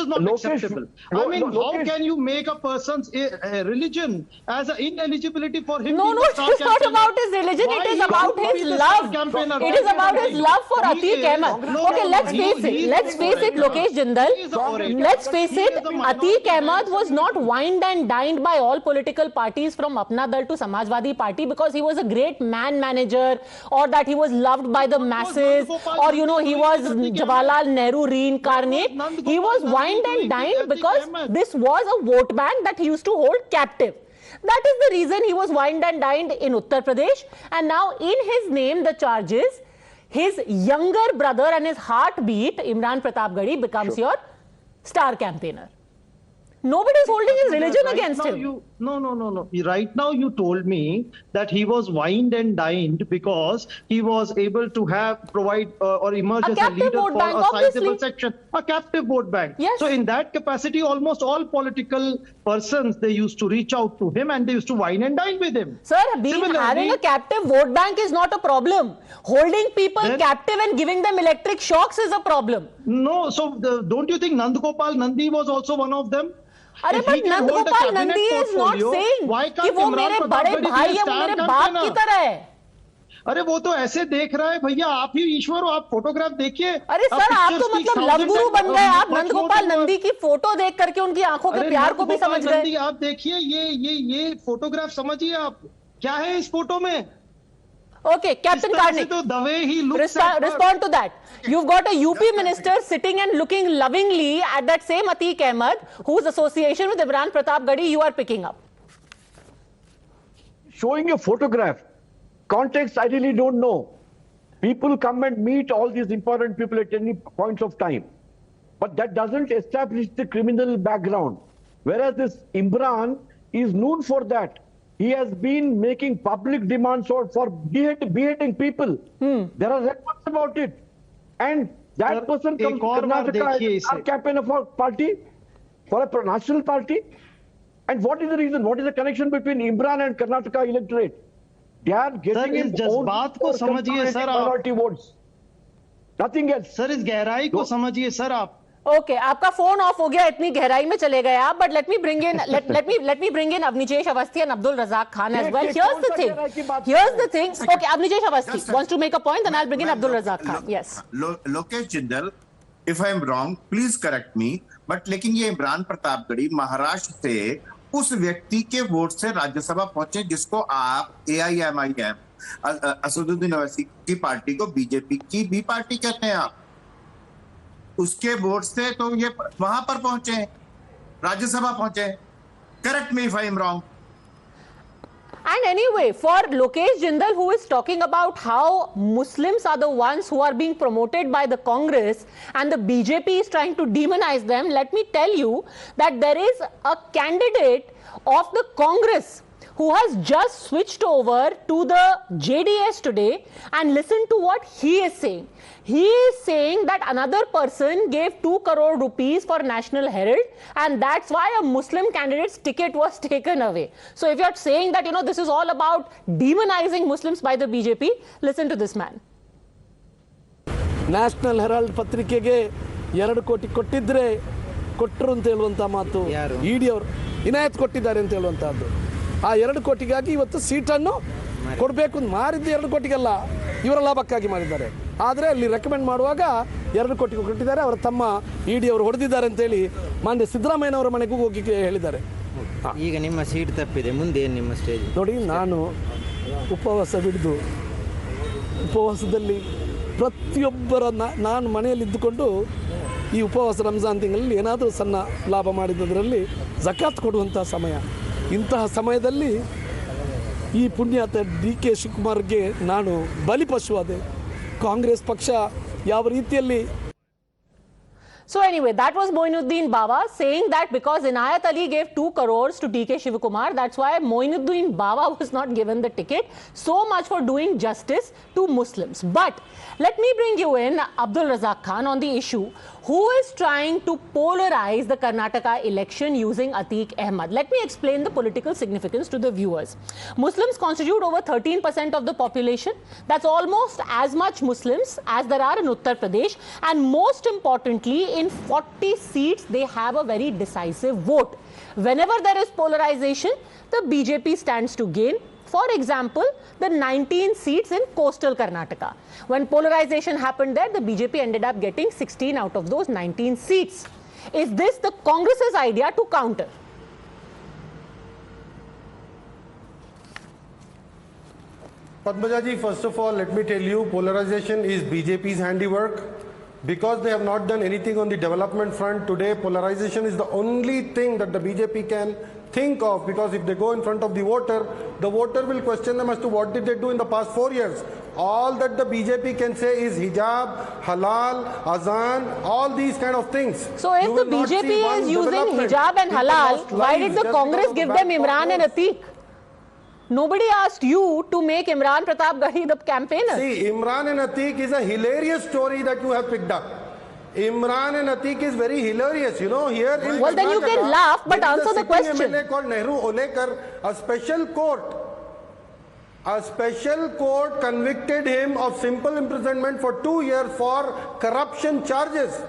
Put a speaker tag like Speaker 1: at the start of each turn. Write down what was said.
Speaker 1: is not acceptable. I mean, how can you make a person's religion as an ineligibility for him?
Speaker 2: No, it is not about his religion. It is about his love. It is about his love for Atiq Ahmed. Okay, let's face it. Let's face it, Lokesh Jindal. Let's face it. Atiq Ahmed was not wined and dined by all political parties from Apna Dal to Samajwadi Party because he was a great man manager, or that he was loved by the masses, or you know, he was Jawaharlal Nehru reincarnate. He was wined and dined because this was a vote bank that he used to hold captive. That is the reason he was wined and dined in Uttar Pradesh. And now in his name, the charge is his younger brother and his heartbeat, Imran Pratapgarhi, becomes your star campaigner. Nobody is holding his religion against him.
Speaker 1: No. Right now you told me that he was wined and dined because he was able to provide or emerge as a leader for a sizable section, a captive vote bank.
Speaker 2: Yes.
Speaker 1: So in that capacity, almost all political persons, they used to reach out to him and they used to wine and dine with him.
Speaker 2: Sir, having a captive vote bank is not a problem. Holding people captive and giving them electric shocks is a problem.
Speaker 1: No, so don't you think Nandgopal Nandi was also one of them?
Speaker 2: अरे but Nandgopal Nandi is not saying कि वो मेरे बड़े भाई है, वो मेरे बाप की तरह है.
Speaker 1: अरे वो तो ऐसे देख रहा है भैया, आप ही ईश्वर हो, आप फोटोग्राफ देखिए.
Speaker 2: अरे सर, आप तो मतलब लवगुरु बन गए. आप नंदगोपाल नंदी की फोटो देख करके उनकी आंखों के प्यार को भी समझ गए.
Speaker 1: आप देखिए ये फोटोग्राफ समझिए आप, क्या है इस फोटो में.
Speaker 2: Okay, Captain Karnik, respond to that. You've got a UP minister sitting and looking lovingly at that same Atiq Ahmed, whose association with Imran Pratapgarhi you are picking up.
Speaker 3: Showing a photograph, context I really don't know. People come and meet all these important people at any points of time. But that doesn't establish the criminal background. Whereas this Imran is known for that. He has been making public demands for beheading people. There are records about it. And that person comes to Karnataka as a campaign of a party, for a national party. And what is the reason? What is the connection between Imran and Karnataka electorate? They are getting his own minority votes. Nothing else.
Speaker 1: Sir, इस गहराई को समझिए sir आप.
Speaker 2: Okay, आपका phone of हो गया, इतनी गहराई में चले गए आप. But let me bring in Avnijesh Awasthi and Abdul Razak Khan as well. Here's the thing. Okay, Avnijesh Awasthi wants to make a point, and I'll bring in Abdul Razak Khan. Yes.
Speaker 4: Lokesh Jindal, if I am wrong, please correct me. But लेकिन ये इमरान प्रतापगढ़ी महाराष्ट्र से उस व्यक्ति के vote से राज्यसभा पहुंचे जिसको आप AIMIM असदुद्दीन ओवैसी की पार्टी को बीजेपी की भी पार्टी कहते हैं आप. उसके वोट से तो ये वहां पर पहुंचे, राज्यसभा पहुंचे. Correct me if I am wrong.
Speaker 2: And anyway, for Lokesh Jindal, who is talking about how Muslims are the ones who are being promoted by the Congress and the BJP is trying to demonize them, let me tell you that there is a candidate of the Congress who has just switched over to the JDS today, and listen to what he is saying. He is saying that another person gave 2 crore rupees for National Herald, and that's why a Muslim candidate's ticket was taken away. So if you're saying that, you know, this is all about demonizing Muslims by the BJP, listen to this man.
Speaker 5: National Herald ಪತ್ರಿಕೆಗೆ 2 ಕೋಟಿ ಕೊಟ್ಟಿದ್ರೆ ಕೊಟ್ಟರು ಅಂತ ಹೇಳುವಂತ ಮಾತು ಇಡಿ ಅವರು ಇನಾಯತ್ ಕೊಟ್ಟಿದ್ದಾರೆ ಅಂತ ಹೇಳುವಂತದ್ದು. ಆ 2 ಕೋಟಿಗಾಗಿ ಇವತ್ತು ಸೀಟನ್ನು ಕೊಡಬೇಕು ಅಂತ ಮಾರಿದ್ದು 2 ಕೋಟಿಗಲ್ಲ, ಇವರ ಲಾಭಕ್ಕಾಗಿ ಮಾಡಿದ್ದಾರೆ. ಆದರೆ ಅಲ್ಲಿ ರೆಕಮೆಂಡ್ ಮಾಡುವಾಗ 2 ಕೋಟಿ ಕೊಟ್ಟಿದ್ದಾರೆ. ಅವರ ತಮ್ಮ ಇಡಿ ಅವರು ಹೊಡೆದಿದ್ದಾರೆ ಅಂತ ಹೇಳಿ ಮಾನ್ಯ ಸಿದ್ದರಾಮಯ್ಯನವರ ಮನೆಗೂ ಹೋಗಿ ಹೇಳಿದ್ದಾರೆ.
Speaker 6: ಈಗ ನಿಮ್ಮ ಸೀಟ್ ತಪ್ಪಿದೆ, ಮುಂದೆ ಏನು ನಿಮ್ಮ ಸ್ಟೇಜ್?
Speaker 5: ನೋಡಿ, ನಾನು ಉಪವಾಸ ಬಿಡಿದು ಉಪವಾಸದಲ್ಲಿ ಪ್ರತಿಯೊಬ್ಬರ ನಾನು ಮನೆಯಲ್ಲಿದ್ದುಕೊಂಡು ಈ ಉಪವಾಸ ರಂಜಾನ್ ತಿಂಗಳಲ್ಲಿ ಏನಾದರೂ ಸಣ್ಣ ಲಾಭ ಮಾಡಿದ್ದರಲ್ಲಿ ಜಕಾತ್ ಕೊಡುವಂಥ ಸಮಯ. ಇಂತಹ ಸಮಯದಲ್ಲಿ ಈ ಪುಣ್ಯಾತ DK ಶಿವಕುಮಾರ್ಗೆ ನಾನು ಬಲಿಪಶುವಾದೆ. ಕಾಂಗ್ರೆಸ್ ಪಕ್ಷ ಯಾವ ರೀತಿಯಲ್ಲಿ.
Speaker 2: So anyway, that was Moinuddin Bawa saying that because Inayat Ali gave 2 crores to DK Shivakumar, that's why Moinuddin Bawa was not given the ticket. So much for doing justice to Muslims. But let me bring you in Abdul Razak Khan on the issue. who is trying to polarize the Karnataka election using Atiq Ahmed. Let me explain the political significance to the viewers. Muslims constitute over 13% of the population. That's almost as much Muslims as there are in Uttar Pradesh. And most importantly, in 40 seats, they have a very decisive vote. Whenever there is polarization, the BJP stands to gain. For example, the 19 seats in coastal Karnataka. When polarization happened there, the BJP ended up getting 16 out of those 19 seats. Is this the Congress's idea to counter?
Speaker 7: Padmaja ji, first of all, let me tell you, polarization is BJP's handiwork. Because they have not done anything on the development front today, polarization is the only thing that the BJP can think of, because if they go in front of the voter will question them as to what did they do in the past 4 years. All that the BJP can say is hijab, halal, azan, all these kind of things.
Speaker 2: So if the BJP is using hijab and halal, why did the Congress give them Imran and Atiq? Nobody asked you to make Imran Pratap Garhi the campaigner.
Speaker 7: See, Imran and Atiq is a hilarious story that you have picked up. Imran and Atiq is very hilarious, you know, here in
Speaker 2: well, then you can laugh, but answer the question.
Speaker 7: MLA called Nehru Olekar, a special court convicted him of simple imprisonment for 2 years for corruption charges.